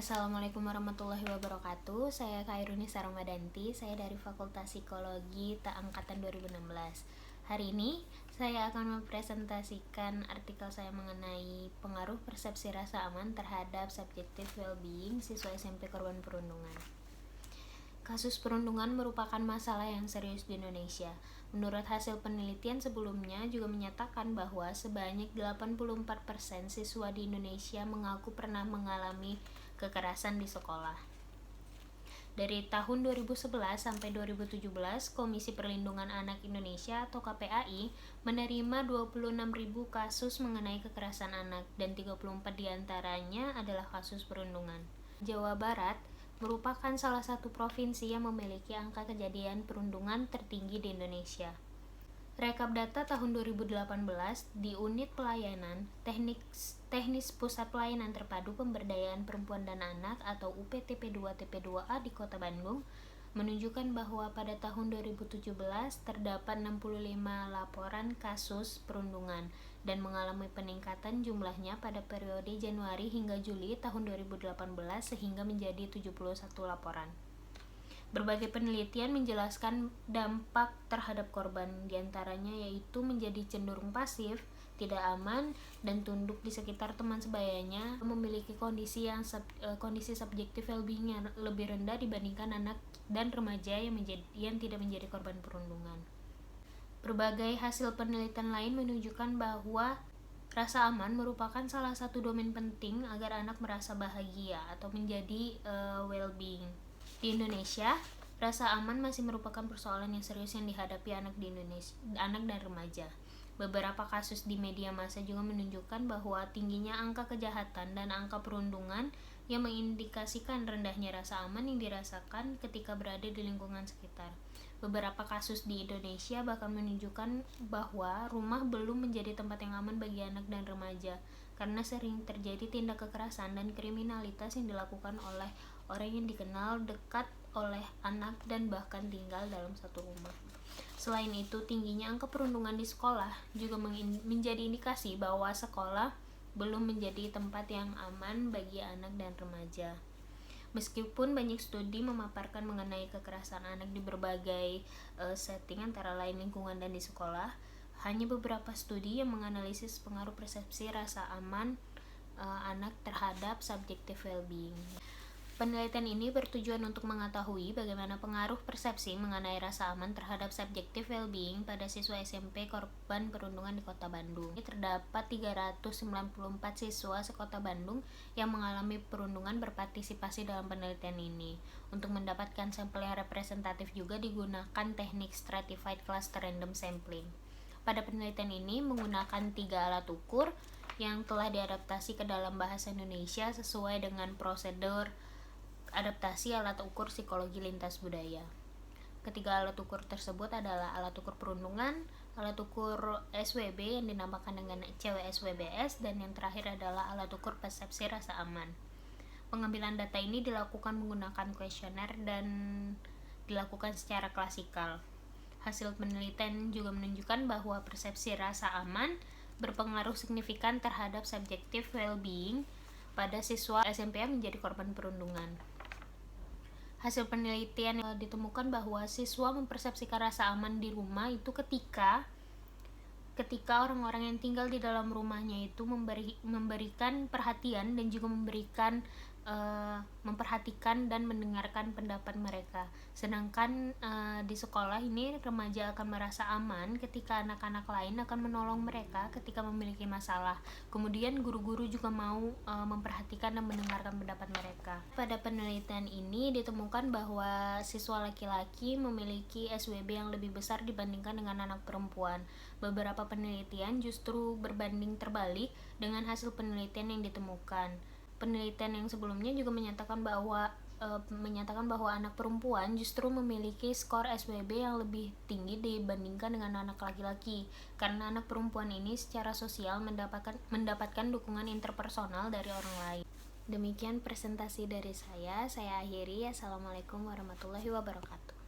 Assalamualaikum warahmatullahi wabarakatuh. Saya Khairunisa Ramadanti. Saya dari Fakultas Psikologi Angkatan 2016. Hari ini saya akan mempresentasikan artikel saya mengenai pengaruh persepsi rasa aman terhadap subjective well-being siswa SMP korban perundungan. Kasus perundungan merupakan masalah yang serius di Indonesia. Menurut hasil penelitian sebelumnya juga menyatakan bahwa sebanyak 84% siswa di Indonesia mengaku pernah mengalami kekerasan di sekolah. Dari tahun 2011 sampai 2017, Komisi Perlindungan Anak Indonesia atau KPAI menerima 26.000 kasus mengenai kekerasan anak dan 34 diantaranya adalah kasus perundungan. Jawa Barat merupakan salah satu provinsi yang memiliki angka kejadian perundungan tertinggi di Indonesia. Rekap data tahun 2018 di Unit Pelayanan Teknis Pusat Pelayanan Terpadu Pemberdayaan Perempuan dan Anak atau UPTP 2 TP2A di Kota Bandung menunjukkan bahwa pada tahun 2017 terdapat 65 laporan kasus perundungan dan mengalami peningkatan jumlahnya pada periode Januari hingga Juli tahun 2018 sehingga menjadi 71 laporan. Berbagai penelitian menjelaskan dampak terhadap korban, diantaranya yaitu menjadi cenderung pasif, tidak aman, dan tunduk di sekitar teman sebayanya, memiliki kondisi subjektif well-being yang lebih rendah dibandingkan anak dan remaja yang tidak menjadi korban perundungan. Berbagai hasil penelitian lain menunjukkan bahwa rasa aman merupakan salah satu domain penting agar anak merasa bahagia atau menjadi well-being. Di Indonesia, rasa aman masih merupakan persoalan yang serius yang dihadapi anak dan remaja. Beberapa kasus di media massa juga menunjukkan bahwa tingginya angka kejahatan dan angka perundungan yang mengindikasikan rendahnya rasa aman yang dirasakan ketika berada di lingkungan sekitar. Beberapa kasus di Indonesia bahkan menunjukkan bahwa rumah belum menjadi tempat yang aman bagi anak dan remaja karena sering terjadi tindak kekerasan dan kriminalitas yang dilakukan oleh orang yang dikenal dekat oleh anak dan bahkan tinggal dalam satu rumah. Selain itu, tingginya angka perundungan di sekolah juga menjadi indikasi bahwa sekolah belum menjadi tempat yang aman bagi anak dan remaja. Meskipun banyak studi memaparkan mengenai kekerasan anak di berbagai setting antara lain lingkungan dan di sekolah, hanya beberapa studi yang menganalisis pengaruh persepsi rasa aman anak terhadap subjective well-being. Penelitian ini bertujuan untuk mengetahui bagaimana pengaruh persepsi mengenai rasa aman terhadap subjective well-being pada siswa SMP korban perundungan di Kota Bandung. Terdapat 394 siswa sekota Bandung yang mengalami perundungan berpartisipasi dalam penelitian ini. Untuk mendapatkan sampel yang representatif juga digunakan teknik stratified cluster random sampling. Pada penelitian ini menggunakan 3 alat ukur yang telah diadaptasi ke dalam bahasa Indonesia sesuai dengan prosedur adaptasi alat ukur psikologi lintas budaya. Ketiga alat ukur tersebut adalah alat ukur perundungan, alat ukur SWB yang dinamakan dengan CWSWBS, dan yang terakhir adalah alat ukur persepsi rasa aman. Pengambilan data ini dilakukan menggunakan kuesioner dan dilakukan secara klasikal. Hasil penelitian juga menunjukkan bahwa persepsi rasa aman berpengaruh signifikan terhadap subjective well-being pada siswa SMP yang menjadi korban perundungan. Hasil penelitian ditemukan bahwa siswa mempersepsikan rasa aman di rumah itu ketika orang-orang yang tinggal di dalam rumahnya itu memberikan perhatian dan juga memperhatikan dan mendengarkan pendapat mereka. Sedangkan di sekolah ini remaja akan merasa aman ketika anak-anak lain akan menolong mereka ketika memiliki masalah. Kemudian guru-guru juga mau memperhatikan dan mendengarkan pendapat mereka. Pada penelitian ini ditemukan bahwa siswa laki-laki memiliki SWB yang lebih besar dibandingkan dengan anak perempuan. Beberapa penelitian justru berbanding terbalik dengan hasil penelitian yang ditemukan. Penelitian yang sebelumnya juga menyatakan bahwa anak perempuan justru memiliki skor SWB yang lebih tinggi dibandingkan dengan anak laki-laki karena anak perempuan ini secara sosial mendapatkan dukungan interpersonal dari orang lain. Demikian presentasi dari saya akhiri. Assalamualaikum warahmatullahi wabarakatuh.